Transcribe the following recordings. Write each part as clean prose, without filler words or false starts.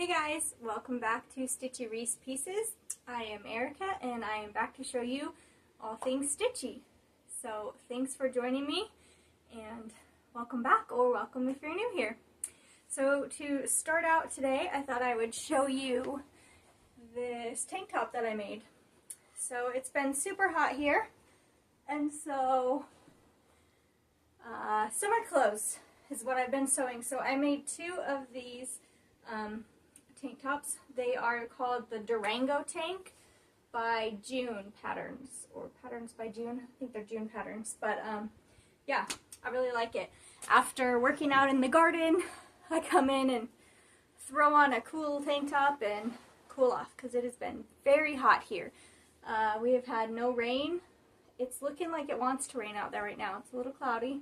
Hey guys, welcome back to Stitchy Reese Pieces. I am Erica and I am back to show you all things stitchy. So thanks for joining me and welcome back, or welcome if you're new here. So to start out today, I thought I would show you this tank top that I made. So it's been super hot here, and so summer clothes is what I've been sewing. So I made two of these tank tops. They are called the Durango Tank by June Patterns, or Patterns by June. I think they're June Patterns, but yeah, I really like it. After working out in the garden, I come in and throw on a cool tank top and cool off because it has been very hot here. We have had no rain. It's looking like it wants to rain out there right now. It's a little cloudy.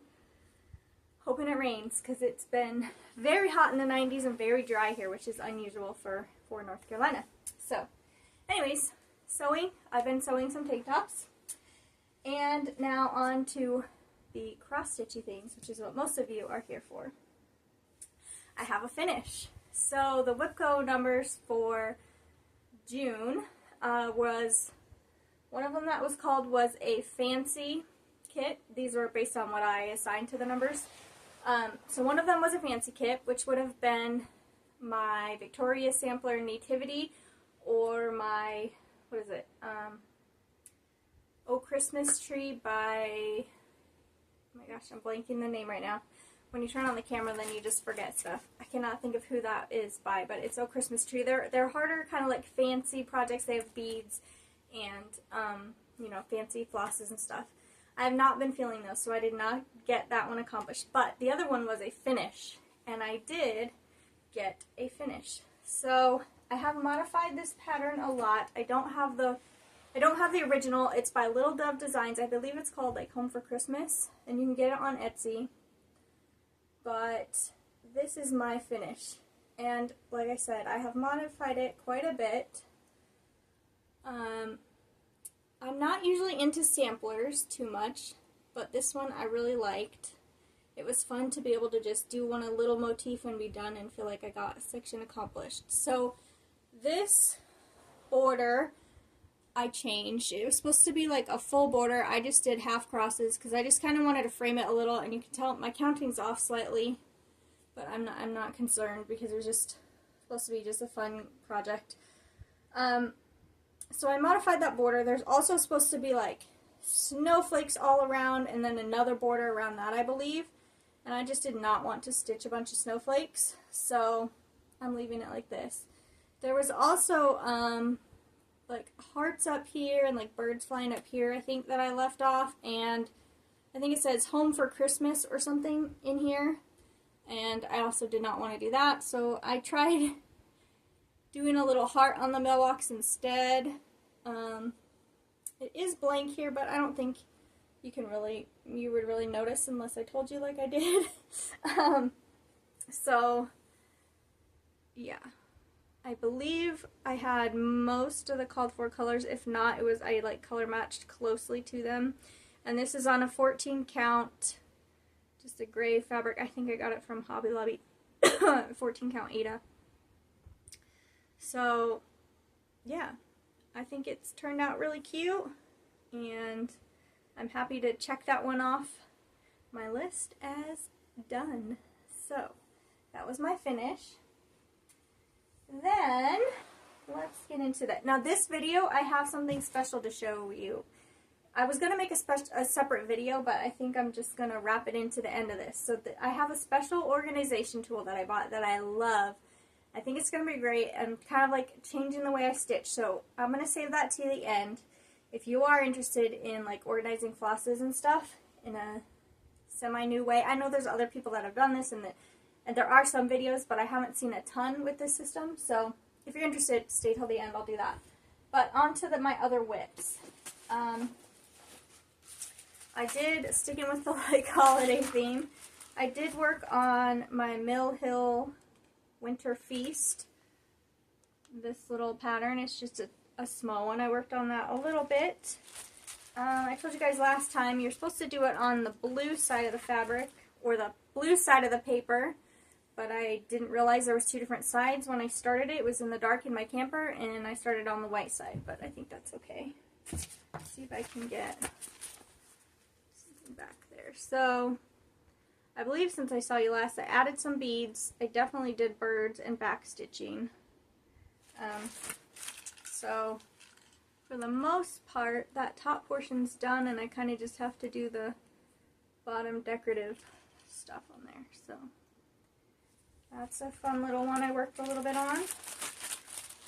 Hoping it rains because it's been very hot in the 90s and very dry here, which is unusual for North Carolina. So anyways, sewing. I've been sewing some tank tops, and now on to the cross stitchy things, which is what most of you are here for. I have a finish. So the WIPCO numbers for June was, one of them that was called was a fancy kit. These were based on what I assigned to the numbers. So one of them was a fancy kit, which would have been my Victoria Sampler Nativity, or my, what is it, Oh Christmas Tree by, oh my gosh, I'm blanking the name right now. When you turn on the camera, then you just forget stuff. I cannot think of who that is by, but it's Oh Christmas Tree. They're harder, kind of like fancy projects. They have beads and, you know, fancy flosses and stuff. I have not been feeling those, so I did not get that one accomplished. But the other one was a finish, and I did get a finish. So I have modified this pattern a lot. I don't have the original. It's by Little Dove Designs. I believe it's called like Home for Christmas, and you can get it on Etsy. But this is my finish, and like I said, I have modified it quite a bit. I'm not usually into samplers too much, but this one I really liked. It was fun to be able to just do one a little motif and be done and feel like I got a section accomplished. So this border I changed. It was supposed to be like a full border. I just did half crosses because I just kind of wanted to frame it a little, and you can tell my counting's off slightly, but I'm not concerned because it was just supposed to be just a fun project. So I modified that border. There's also supposed to be like snowflakes all around, and then another border around that, I believe. And I just did not want to stitch a bunch of snowflakes, so I'm leaving it like this. There was also like hearts up here and like birds flying up here, I think, that I left off, and I think it says Home for Christmas or something in here, and I also did not want to do that, so I tried doing a little heart on the mailbox instead. It is blank here, but I don't think you would really notice unless I told you like I did. So yeah, I believe I had most of the called for colors. If not, I like color matched closely to them. And this is on a 14 count, just a gray fabric. I think I got it from Hobby Lobby. 14 count Ada. So yeah, I think it's turned out really cute, and I'm happy to check that one off my list as done. So that was my finish. Then let's get into that. Now this video, I have something special to show you. I was going to make a separate video, but I think I'm just going to wrap it into the end of this. So I have a special organization tool that I bought that I love. I think it's going to be great, and kind of like changing the way I stitch. So I'm going to save that to the end. If you are interested in like organizing flosses and stuff in a semi-new way, I know there's other people that have done this, and there are some videos, but I haven't seen a ton with this system. So if you're interested, stay till the end. I'll do that. But on to my other whips. I did, sticking with the like holiday theme, I did work on my Mill Hill Winter Feast. This little pattern, it's just a small one. I worked on that a little bit. I told you guys last time you're supposed to do it on the blue side of the fabric, or the blue side of the paper, but I didn't realize there was two different sides when I started it. It was in the dark in my camper, and I started on the white side, but I think that's okay. Let's see if I can get something back there. So, I believe since I saw you last, I added some beads. I definitely did birds and back stitching. So, for the most part, that top portion's done, and I kind of just have to do the bottom decorative stuff on there. So, that's a fun little one I worked a little bit on,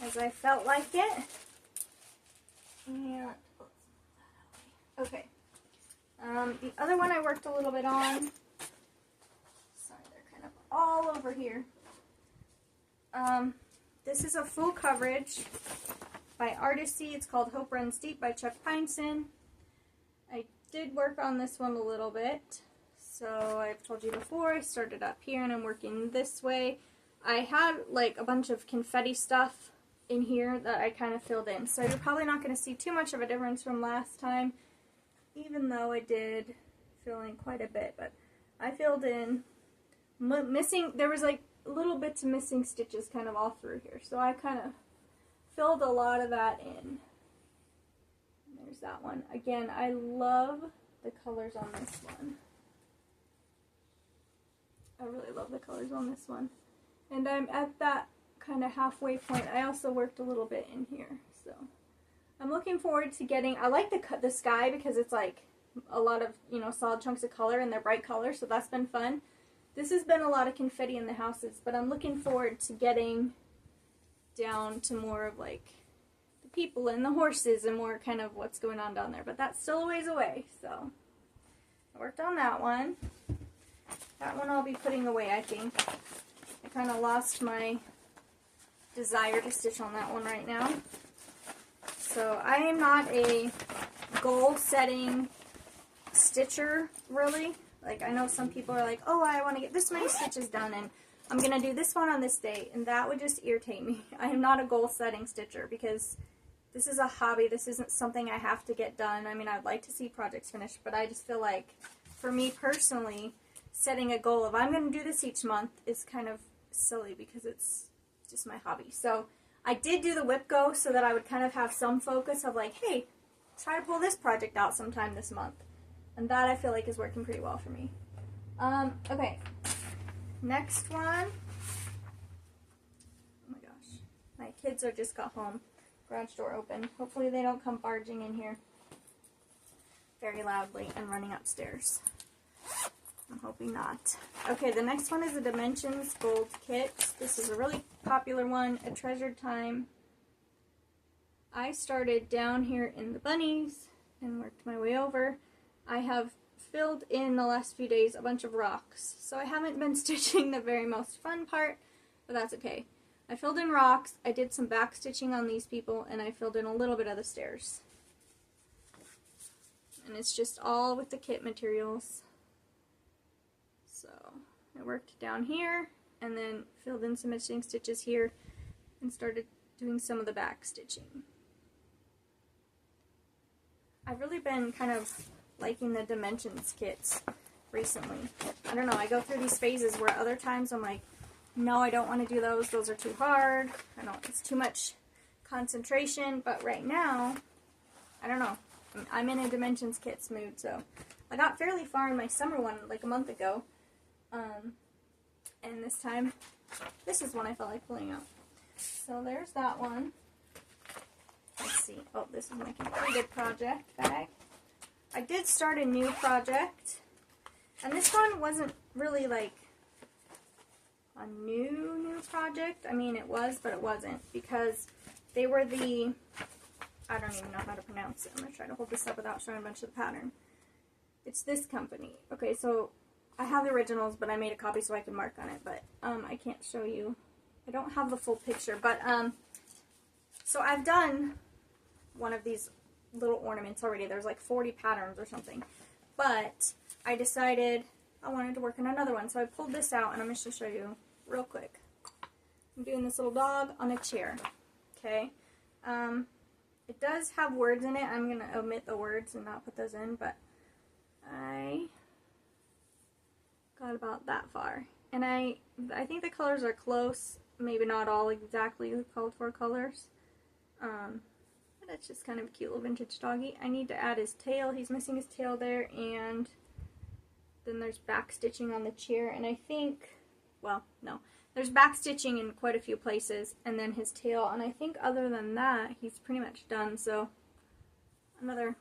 as I felt like it. And, okay. The other one I worked a little bit on, sorry, they're kind of all over here. This is a full coverage by Artisy. It's called Hope Runs Deep by Chuck Pineson. I did work on this one a little bit. So I've told you before, I started up here and I'm working this way. I had like a bunch of confetti stuff in here that I kind of filled in. So you're probably not going to see too much of a difference from last time, even though I did fill in quite a bit. But I filled in missing, there was like little bits of missing stitches kind of all through here. So I kind of filled a lot of that in. And there's that one. Again, I love the colors on this one. I really love the colors on this one. And I'm at that kind of halfway point. I also worked a little bit in here. So I'm looking forward to getting, I like the sky because it's like a lot of, you know, solid chunks of color and they're bright colors. So that's been fun. This has been a lot of confetti in the houses, but I'm looking forward to getting down to more of like the people and the horses and more kind of what's going on down there. But that's still a ways away. So I worked on that one. That one I'll be putting away, I think. I kind of lost my desire to stitch on that one right now. So I am not a goal-setting stitcher, really. Like, I know some people are like, oh, I want to get this many stitches done, and I'm going to do this one on this day, and that would just irritate me. I am not a goal-setting stitcher, because this is a hobby. This isn't something I have to get done. I mean, I'd like to see projects finished, but I just feel like, for me personally, setting a goal of I'm going to do this each month is kind of silly because it's just my hobby. So I did do the whip go so that I would kind of have some focus of like, hey, try to pull this project out sometime this month. And that I feel like is working pretty well for me. Okay, next one. Oh my gosh, my kids are just got home. Garage door open. Hopefully they don't come barging in here very loudly and running upstairs. I'm hoping not. Okay, the next one is a Dimensions Gold Kit. This is a really popular one, a treasured time. I started down here in the bunnies and worked my way over. I have filled in the last few days a bunch of rocks, so I haven't been stitching the very most fun part, but that's okay. I filled in rocks, I did some back stitching on these people, and I filled in a little bit of the stairs. And it's just all with the kit materials. So I worked down here and then filled in some missing stitches here and started doing some of the back stitching. I've really been kind of liking the Dimensions kits recently. I don't know, I go through these phases where other times I'm like, no, I don't want to do those. Those are too hard. I don't, it's too much concentration. But right now, I don't know. I'm in a Dimensions kits mood, so I got fairly far in my summer one like a month ago. And this time, this is one I felt like pulling out. So there's that one. Let's see. Oh, this is my completed project bag. I did start a new project, and this one wasn't really like a new project. I mean, it was, but it wasn't, because they were the, I don't even know how to pronounce it. I'm going to try to hold this up without showing a bunch of the pattern. It's this company. Okay, so I have the originals, but I made a copy so I can mark on it, but I can't show you. I don't have the full picture, but so I've done one of these little ornaments already. There's like 40 patterns or something, but I decided I wanted to work on another one, so I pulled this out, and I'm just going to show you real quick. I'm doing this little dog on a chair, okay? It does have words in it. I'm going to omit the words and not put those in, but I got about that far. And I think the colors are close, maybe not all exactly the called for colors. But it's just kind of a cute little vintage doggy. I need to add his tail. He's missing his tail there, and then there's back stitching on the chair, and I think, well, no, there's back stitching in quite a few places, and then his tail, and I think other than that, he's pretty much done, so another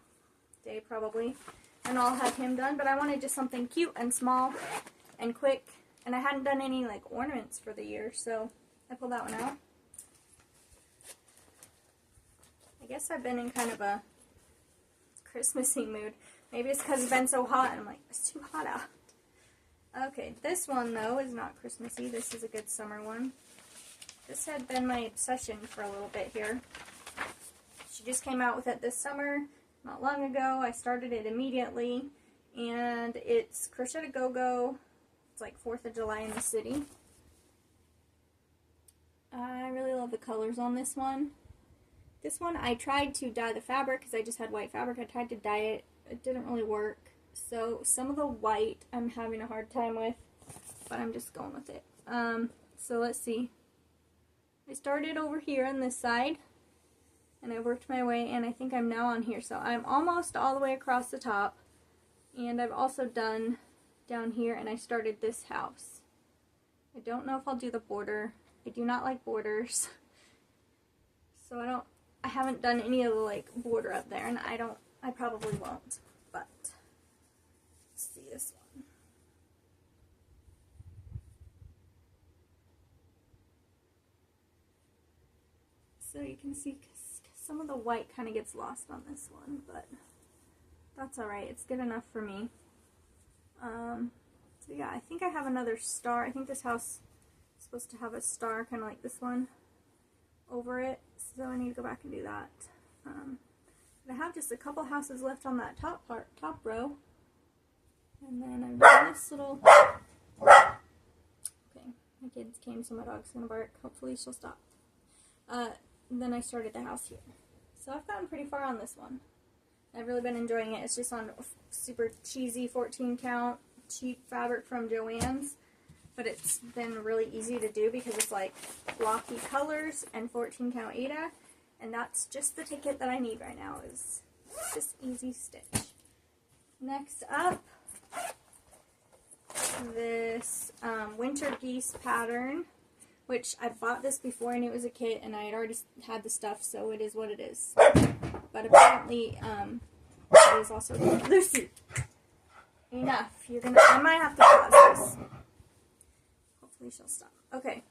day probably, and I'll have him done. But I wanted just something cute and small and quick, and I hadn't done any like ornaments for the year, so I pulled that one out. I guess I've been in kind of a Christmassy mood. Maybe it's because it's been so hot, and I'm like, it's too hot out. Okay, this one though is not Christmassy. This is a good summer one. This had been my obsession for a little bit here. She just came out with it this summer, not long ago. I started it immediately, and it's Crochet to Go-Go. It's like 4th of July in the city. I really love the colors on this one. This one I tried to dye the fabric because I just had white fabric. I tried to dye it. It didn't really work. So some of the white I'm having a hard time with, but I'm just going with it. So let's see. I started over here on this side, and I worked my way, and I think I'm now on here. So I'm almost all the way across the top, and I've also done down here, and I started this house. I don't know if I'll do the border. I do not like borders. So I haven't done any of the like border up there, and I probably won't, but let's see this one. So you can see some of the white kind of gets lost on this one, but that's alright. It's good enough for me. So yeah, I think I have another star. I think this house is supposed to have a star kind of like this one over it, so I need to go back and do that. I have just a couple houses left on that top row, and then I've done this little. Okay, my kids came, so my dog's gonna bark. Hopefully she'll stop. Then I started the house here, so I've gotten pretty far on this one. I've really been enjoying it. It's just on super cheesy 14 count cheap fabric from Joann's. But it's been really easy to do because it's like blocky colors and 14 count Aida, and that's just the ticket that I need right now, is just easy stitch. Next up, this winter geese pattern, which I bought this before and it was a kit, and I had already had the stuff, so it is what it is. But apparently, it is also Lucy. Enough. I might have to pause this. Hopefully she'll stop. Okay,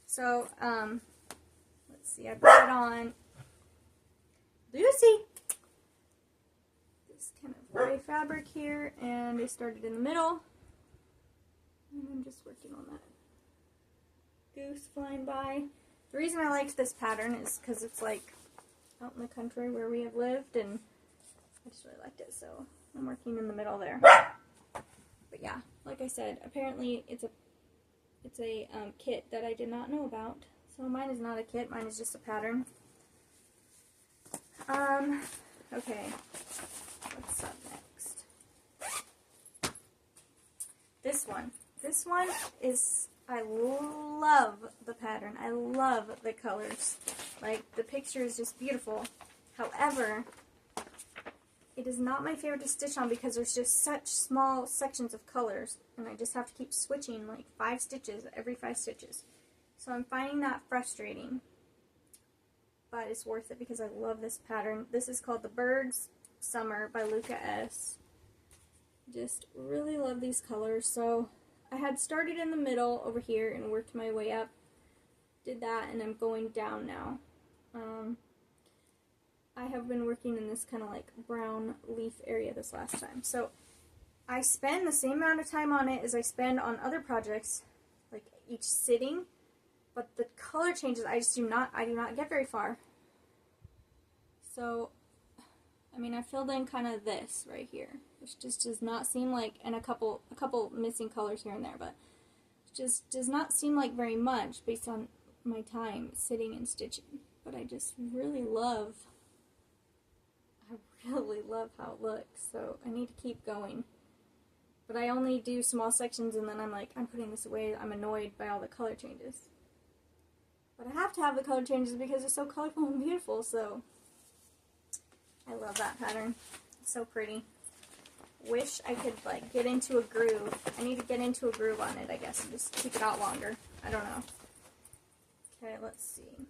so, let's see, I put it on Lucy! This kind of gray fabric here, and I started in the middle, and I'm just working on that goose flying by. The reason I liked this pattern is because it's like out in the country where we have lived, and I just really liked it, so I'm working in the middle there. But yeah, like I said, apparently it's a kit that I did not know about. So mine is not a kit, mine is just a pattern. Okay, what's up next? This one. This one is, I love the pattern. I love the colors. Like, the picture is just beautiful. However, it is not my favorite to stitch on because there's just such small sections of colors, and I just have to keep switching like 5 stitches every 5 stitches. So I'm finding that frustrating, but it's worth it because I love this pattern. This is called The Birds Summer by Luca S. Just really love these colors. So I had started in the middle over here and worked my way up. Did that, and I'm going down now. I have been working in this kind of like brown leaf area this last time. So I spend the same amount of time on it as I spend on other projects, like each sitting, but the color changes, I do not get very far. So, I mean, I filled in kind of this right here, which just does not seem like, and a couple missing colors here and there, but it just does not seem like very much based on my time sitting and stitching. But I just really love how it looks, so I need to keep going. But I only do small sections and then I'm like, I'm putting this away. I'm annoyed by all the color changes. But I have to have the color changes because it's so colorful and beautiful, so I love that pattern. It's so pretty. Wish I could like get into a groove. I need to get into a groove on it, I guess, and just keep it out longer. I don't know. Okay, let's see.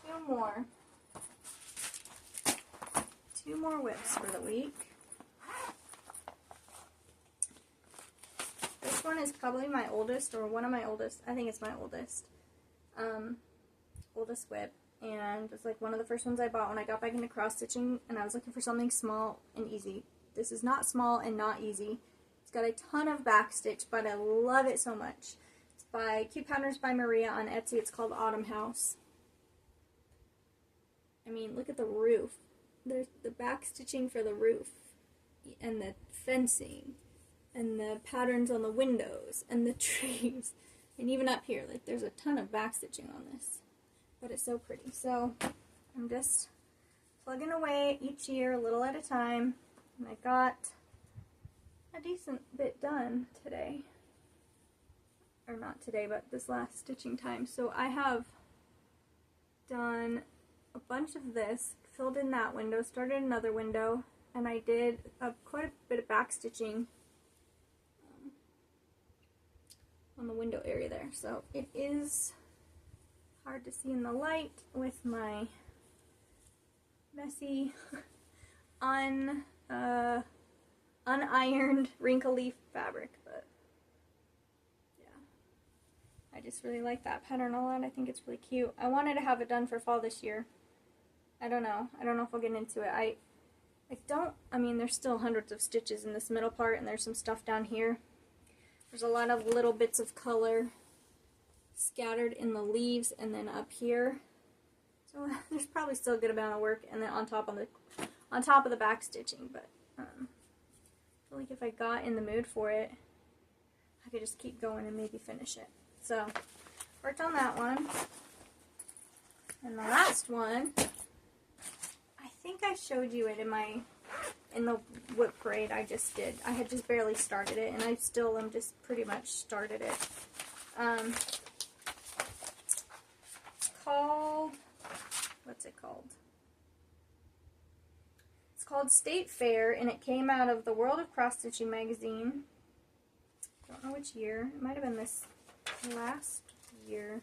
2 more. 2 more whips for the week. This one is probably my oldest, or one of my oldest. I think it's my oldest. Oldest whip. And it's like one of the first ones I bought when I got back into cross stitching, and I was looking for something small and easy. This is not small and not easy. It's got a ton of backstitch, but I love it so much. It's by Cute Patterns by Maria on Etsy. It's called Autumn House. I mean, look at the roof. There's the backstitching for the roof, and the fencing, and the patterns on the windows, and the trees, and even up here. Like, there's a ton of backstitching on this. But it's so pretty. So I'm just plugging away each year a little at a time. And I got a decent bit done today. Or not today, but this last stitching time. So I have done a bunch of this, filled in that window, started another window, and I did quite a bit of back stitching on the window area there. So it is hard to see in the light with my messy, unironed wrinkle leaf fabric, but yeah, I just really like that pattern a lot. I think it's really cute. I wanted to have it done for fall this year. I don't know if I'll get into it. I mean, there's still hundreds of stitches in this middle part, and there's some stuff down here. There's a lot of little bits of color scattered in the leaves and then up here, so there's probably still a good amount of work, and then on top of the back stitching. But I feel like if I got in the mood for it, I could just keep going and maybe finish it. So worked on that one, and the last one, I think I showed you it in the whip parade I just did. I had just barely started it, and I still am just pretty much started it. What's it called? It's called State Fair, and it came out of the World of Cross Stitching magazine. Don't know which year. It might have been this last year.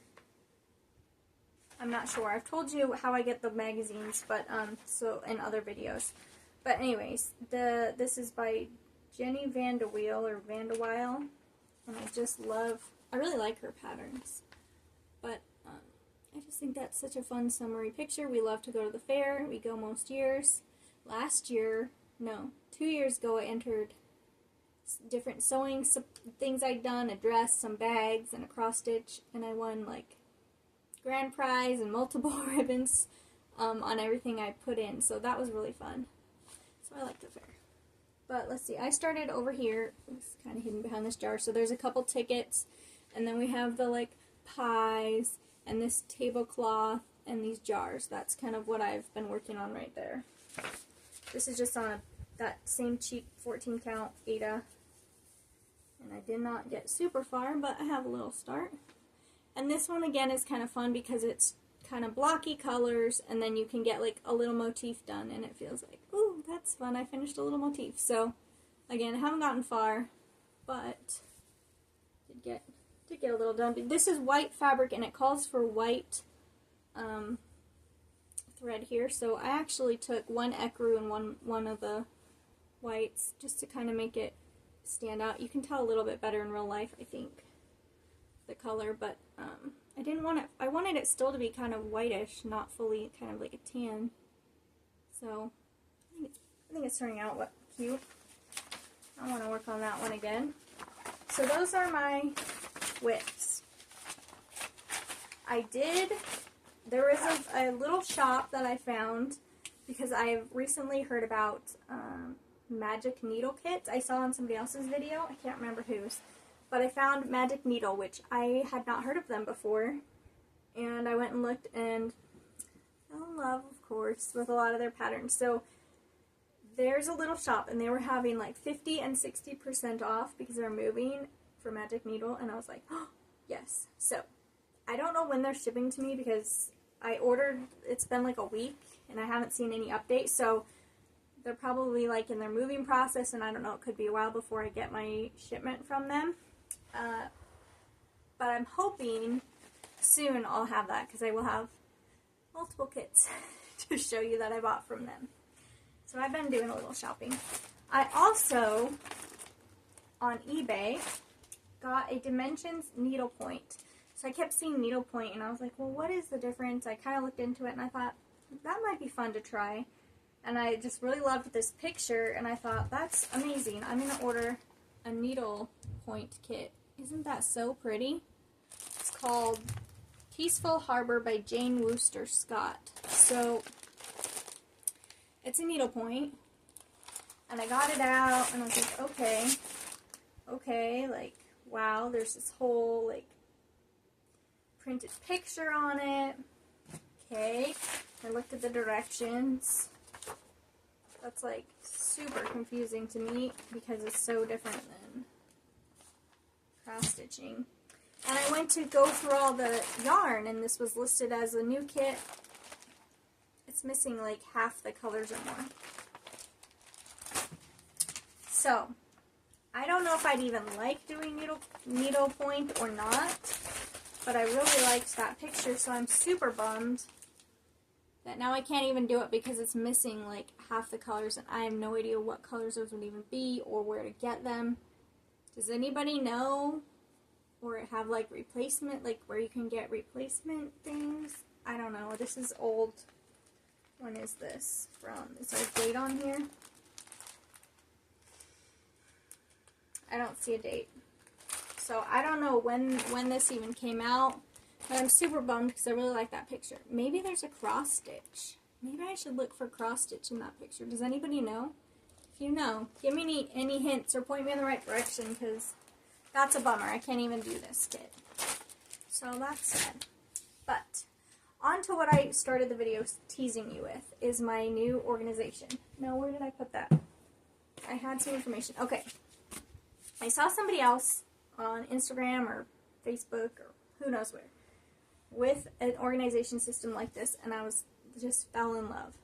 I'm not sure. I've told you how I get the magazines, but so in other videos. But anyways, this is by Jenny Vandeweil or Vandeweil, and I really like her patterns. But I just think that's such a fun summery picture. We love to go to the fair. We go most years. 2 years ago, I entered different sewing things I'd done, a dress, some bags, and a cross stitch, and I won like grand prize and multiple ribbons on everything I put in. So that was really fun. So I like the fair. But let's see, I started over here. It's kind of hidden behind this jar. So there's a couple tickets, and then we have the like pies and this tablecloth and these jars. That's kind of what I've been working on right there. This is just on that same cheap 14 count Ada, and I did not get super far, but I have a little start. And this one again is kind of fun because it's kind of blocky colors, and then you can get like a little motif done, and it feels like, ooh, that's fun, I finished a little motif. So again, I haven't gotten far, but did get a little done. This is white fabric, and it calls for white thread here, so I actually took one ecru and one of the whites just to kind of make it stand out. You can tell a little bit better in real life, I think, the color, but I wanted it still to be kind of whitish, not fully kind of like a tan. So I think it's turning out cute. I want to work on that one again. So those are my whips. There is a little shop that I found because I've recently heard about magic needle kits. I saw on somebody else's video, I can't remember whose, but I found Magic Needle, which I had not heard of them before, and I went and looked and fell in love, of course, with a lot of their patterns. So there's a little shop, and they were having like 50 and 60% off because they're moving for Magic Needle, and I was like, oh, yes. So, I don't know when they're shipping to me because I ordered, it's been like a week, and I haven't seen any updates, so they're probably like in their moving process, and I don't know, it could be a while before I get my shipment from them. But I'm hoping soon I'll have that because I will have multiple kits to show you that I bought from them. So I've been doing a little shopping. I also, on eBay, got a Dimensions needlepoint. So I kept seeing needlepoint, and I was like, well, what is the difference? I kind of looked into it, and I thought, that might be fun to try. And I just really loved this picture, and I thought, that's amazing. I'm going to order a needlepoint kit. Isn't that so pretty? It's called Peaceful Harbor by Jane Wooster Scott. So, it's a needlepoint, and I got it out, and I was like, okay, like, wow, there's this whole, like, printed picture on it. Okay, I looked at the directions. That's, like, super confusing to me because it's so different than cross stitching. And I went to go through all the yarn, and this was listed as a new kit. It's missing like half the colors or more. So, I don't know if I'd even like doing needlepoint or not, but I really liked that picture, so I'm super bummed that now I can't even do it because it's missing like half the colors, and I have no idea what colors those would even be or where to get them. Does anybody know? Or have like replacement, like where you can get replacement things? I don't know. This is old. When is this from? Is there a date on here? I don't see a date. So I don't know when this even came out. But I'm super bummed because I really like that picture. Maybe there's a cross stitch. Maybe I should look for cross stitch in that picture. Does anybody know? If you know, give me any hints or point me in the right direction, because that's a bummer. I can't even do this kit. So that's sad. But on to what I started the video teasing you with is my new organization. Now, where did I put that? I had some information. Okay. I saw somebody else on Instagram or Facebook or who knows where with an organization system like this, and I was just fell in love.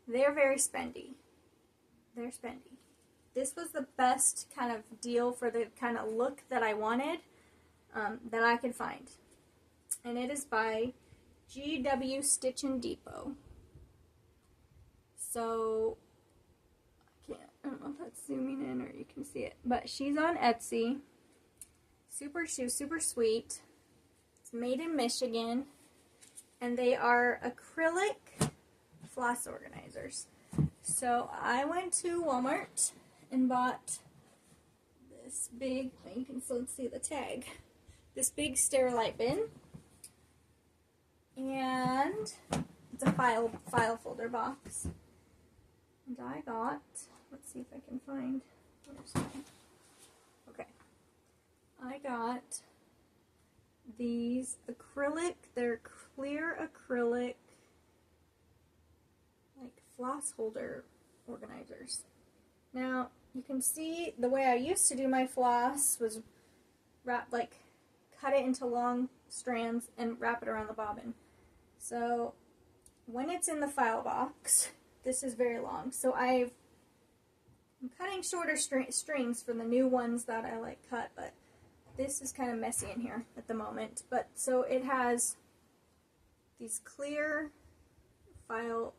They're very spendy. They're spendy. This was the best kind of deal for the kind of look that I wanted that I could find. And it is by GW Stitch and Depot. So, I don't know if that's zooming in or you can see it. But she's on Etsy. Super sweet. It's made in Michigan. And they are acrylic floss organizers. So, I went to Walmart and bought this big, you can still see the tag, this big Sterilite bin, and it's a file folder box, and I got, let's see if I can find, okay, I got these acrylic, they're clear acrylic, like floss holder organizers. Now, you can see the way I used to do my floss was cut it into long strands and wrap it around the bobbin. So, when it's in the file box, this is very long. So I'm cutting shorter strings for the new ones that I like cut, but this is kind of messy in here at the moment. But so it has these clear file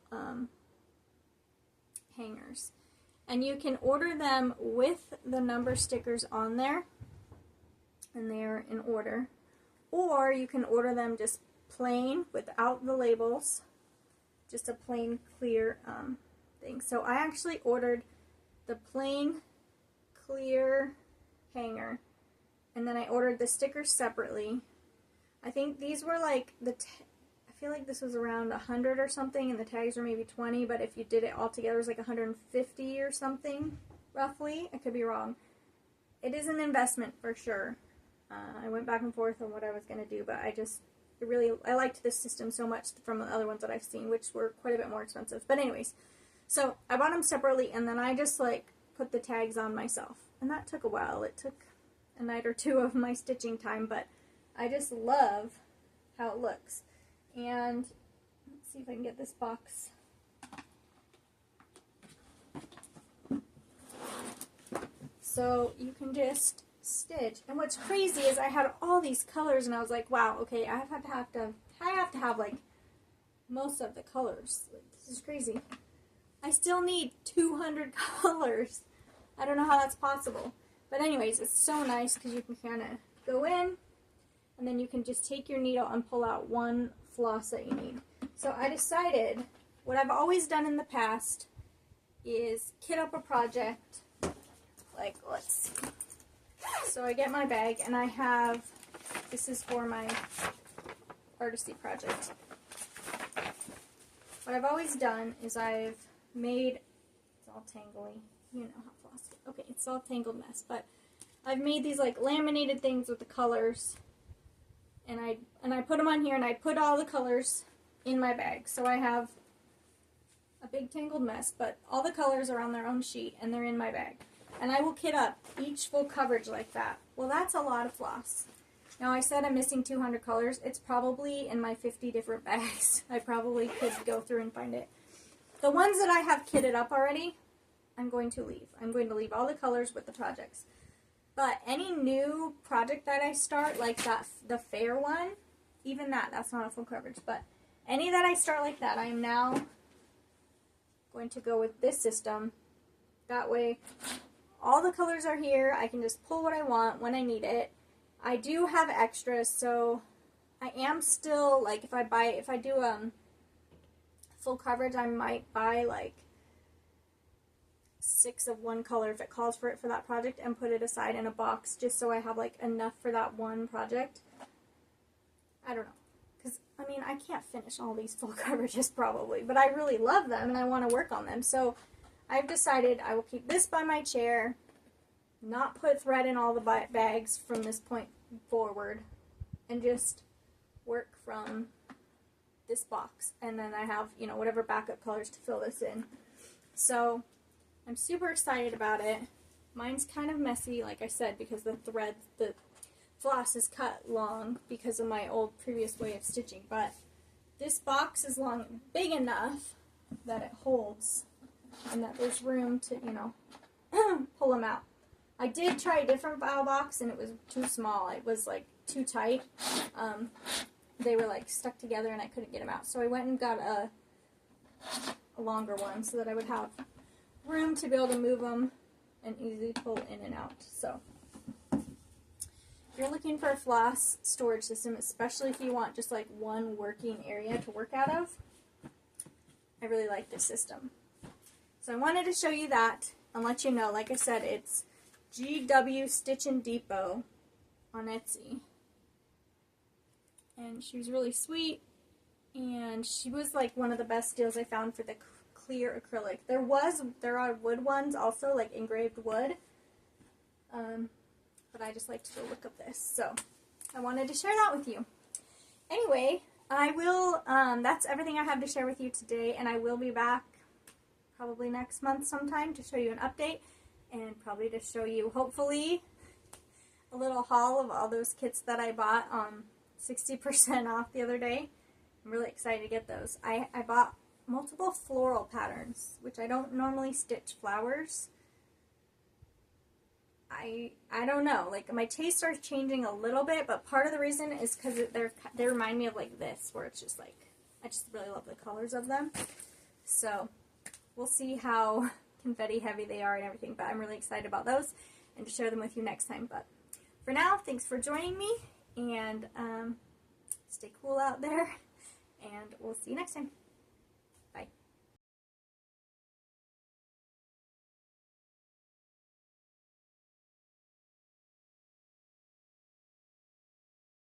hangers. And you can order them with the number stickers on there, and they're in order. Or you can order them just plain, without the labels, just a plain clear thing. So I actually ordered the plain clear hanger, and then I ordered the stickers separately. I think these were like, I feel like this was around 100 or something, and the tags were maybe 20, but if you did it all together, it was like 150 or something, roughly. I could be wrong. It is an investment for sure. I went back and forth on what I was going to do, but I liked this system so much from the other ones that I've seen, which were quite a bit more expensive. But anyways, So I bought them separately, and then I just like put the tags on myself. And that took a while. It took a night or two of my stitching time, but I just love how it looks. And let's see if I can get this box. So you can just stitch. And what's crazy is I had all these colors, and I was like, wow, okay, I have to have like most of the colors. Like, this is crazy. I still need 200 colors. I don't know how that's possible. But anyways, it's so nice because you can kind of go in, and then you can just take your needle and pull out one floss that you need. So I decided, what I've always done in the past is kit up a project. Like, let's see. So I get my bag, and I have, this is for my artisty project. What I've always done is I've made, it's all tangly, you know how floss, okay, it's all tangled mess, but I've made these like laminated things with the colors, and I put them on here, and I put all the colors in my bag. So I have a big tangled mess, but all the colors are on their own sheet, and they're in my bag. And I will kit up each full coverage like that. Well, that's a lot of floss. Now, I said I'm missing 200 colors. It's probably in my 50 different bags. I probably could go through and find it. The ones that I have kitted up already, I'm going to leave. I'm going to leave all the colors with the projects. But any new project that I start, like that, the fair one, even that's not a full coverage, but any that I start like that, I am now going to go with this system. That way, all the colors are here. I can just pull what I want when I need it. I do have extras, so I am still, like, if I do full coverage, I might buy like 6 of one color if it calls for it for that project, and put it aside in a box just so I have like enough for that one project. I don't know, because I mean, I can't finish all these full coverages probably, but I really love them and I want to work on them. So I've decided I will keep this by my chair, not put thread in all the bags from this point forward, and just work from this box. And then I have, you know, whatever backup colors to fill this in. So I'm super excited about it. Mine's kind of messy, like I said, because the floss is cut long because of my old previous way of stitching. But this box is big enough that it holds, and that there's room to, you know, pull them out. I did try a different file box, and it was too small. It was like too tight. They were like stuck together, and I couldn't get them out. So I went and got a longer one so that I would have room to be able to move them and easily pull in and out. So if you're looking for a floss storage system, especially if you want just like one working area to work out of, I really like this system. So I wanted to show you that and let you know, like I said, it's GW Stitchin' Depot on Etsy. And she was really sweet, and she was like one of the best deals I found for the clear acrylic. There are wood ones also, like engraved wood, but I just liked the look of this, so I wanted to share that with you. Anyway, I will, that's everything I have to share with you today, and I will be back probably next month sometime to show you an update, and probably to show you, hopefully, a little haul of all those kits that I bought 60% off the other day. I'm really excited to get those. I bought multiple floral patterns, which I don't normally stitch flowers. I don't know, like my tastes are changing a little bit, but part of the reason is because they remind me of like this, where it's just like, I just really love the colors of them. So we'll see how confetti heavy they are and everything, but I'm really excited about those and to share them with you next time. But for now, thanks for joining me, and stay cool out there, and we'll see you next time.